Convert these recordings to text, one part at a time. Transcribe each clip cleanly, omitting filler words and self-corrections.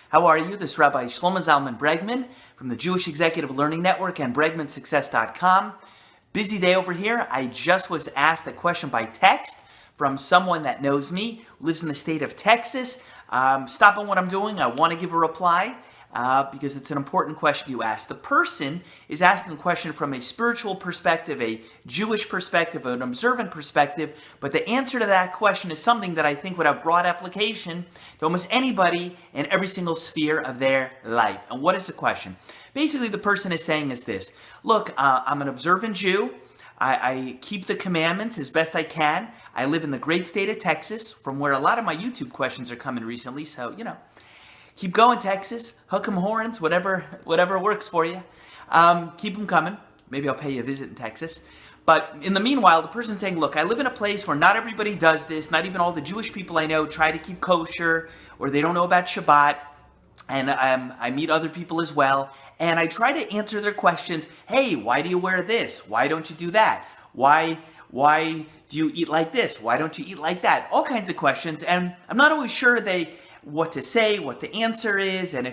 How are you? This is Rabbi Shlomo Zalman Bregman from the Jewish Executive Learning Network and BregmanSuccess.com. Busy day over here. I just was asked a question by text from someone that knows me, lives in the state of Texas. Stopping what I'm doing. I want to give a reply because it's an important question you asked. The person is asking a question from a spiritual perspective, a Jewish perspective, an observant perspective, but the answer to that question is something that I think would have broad application to almost anybody in every single sphere of their life. And what is the question? Basically, the person is saying is this: look, I'm an observant Jew. I keep the commandments as best I can. I live in the great state of Texas, from where a lot of my YouTube questions are coming recently. So, keep going, Texas. Hook 'em horns, whatever works for you. Keep them coming. Maybe I'll pay you a visit in Texas. But in the meanwhile, the person's saying, look, I live in a place where not everybody does this. Not even all the Jewish people I know try to keep kosher, or they don't know about Shabbat. And I meet other people as well. And I try to answer their questions. Hey, why do you wear this? Why don't you do that? Why do you eat like this? Why don't you eat like that? All kinds of questions. And I'm not always sure what to say, what the answer is, and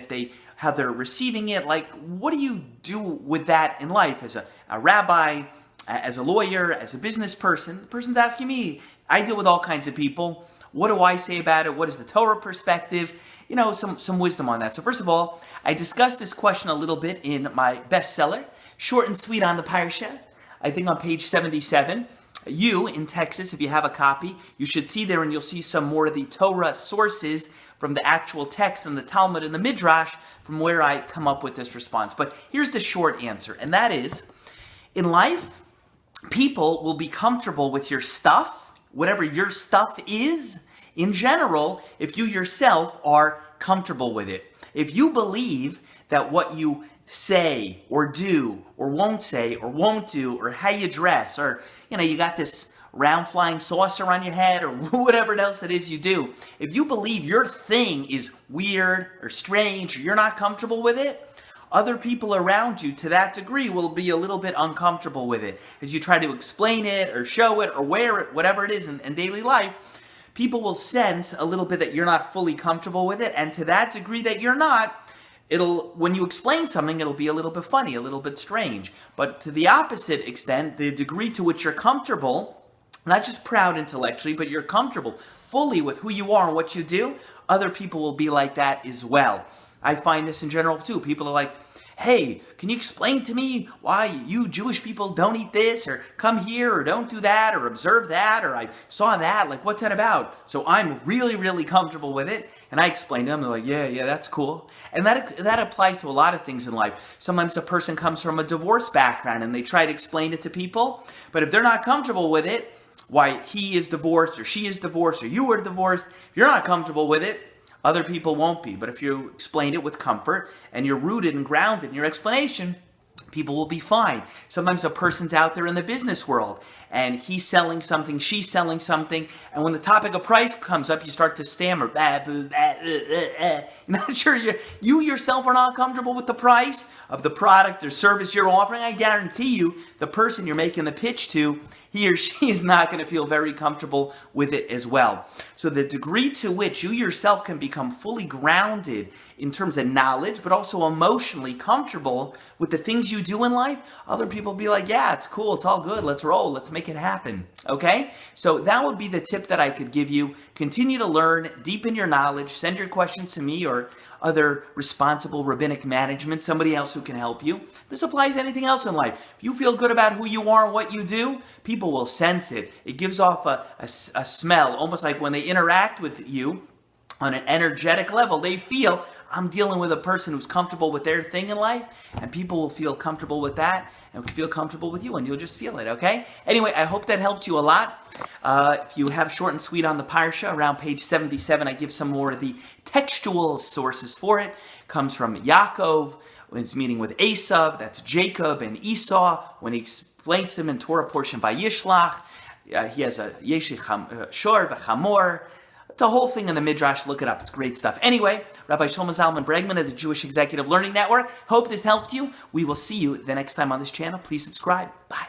how they're receiving it. Like, what do you do with that in life as a rabbi, as a lawyer, as a business person? The person's asking me. I deal with all kinds of people. What do I say about it? What is the Torah perspective? Some wisdom on that. So first of all, I discussed this question a little bit in my bestseller, Short and Sweet on the Parsha. I think on page 77. You, in Texas, if you have a copy, you should see there, and you'll see some more of the Torah sources from the actual text and the Talmud and the Midrash from where I come up with this response. But here's the short answer, and that is, in life, people will be comfortable with your stuff, whatever your stuff is, in general, if you yourself are comfortable with it. If you believe that what you say or do or won't say or won't do, or how you dress, or you got this round flying saucer on your head, or whatever else it is you do, if you believe your thing is weird or strange, or you're not comfortable with it, other people around you to that degree will be a little bit uncomfortable with it. As you try to explain it or show it or wear it, whatever it is in daily life, people will sense a little bit that you're not fully comfortable with it, and to that degree that you're not, when you explain something, it'll be a little bit funny, a little bit strange. But to the opposite extent, the degree to which you're comfortable, not just proud intellectually, but you're comfortable fully with who you are and what you do, other people will be like that as well. I find this in general too. People are like, hey, can you explain to me why you Jewish people don't eat this, or come here, or don't do that, or observe that, or I saw that, like, what's that about? So I'm really, really comfortable with it, and I explain to them, they're like, yeah, that's cool. And that applies to a lot of things in life. Sometimes a person comes from a divorce background, and they try to explain it to people, but if they're not comfortable with it, why he is divorced, or she is divorced, or you were divorced, if you're not comfortable with it, other people won't be. But if you explain it with comfort and you're rooted and grounded in your explanation, people will be fine. Sometimes a person's out there in the business world and he's selling something, she's selling something, and when the topic of price comes up, you start to stammer. You're not sure you yourself are not comfortable with the price of the product or service you're offering. I guarantee you, the person you're making the pitch to, he or she is not going to feel very comfortable with it as well. So the degree to which you yourself can become fully grounded in terms of knowledge, but also emotionally comfortable with the things you do in life, other people will be like, yeah, it's cool, it's all good, let's roll, let's make it happen. Okay? So that would be the tip that I could give you. Continue to learn, deepen your knowledge, send your questions to me or other responsible rabbinic management, somebody else who can help you. This applies to anything else in life. If you feel good about who you are and what you do, people will sense it. It gives off a smell, almost like when they interact with you on an energetic level, they feel, I'm dealing with a person who's comfortable with their thing in life, and people will feel comfortable with that and feel comfortable with you, and you'll just feel it, okay? Anyway, I hope that helped you a lot. If you have Short and Sweet on the Parsha, around page 77, I give some more of the textual sources for it. It comes from Yaakov, when he's meeting with Esav, that's Jacob and Esau, when he explains to him in Torah portion by Yishlach. He has a Yeshich Shor v'Chamor. It's a whole thing in the Midrash. Look it up. It's great stuff. Anyway, Rabbi Shlomo Zalman Bregman of the Jewish Executive Learning Network. Hope this helped you. We will see you the next time on this channel. Please subscribe. Bye.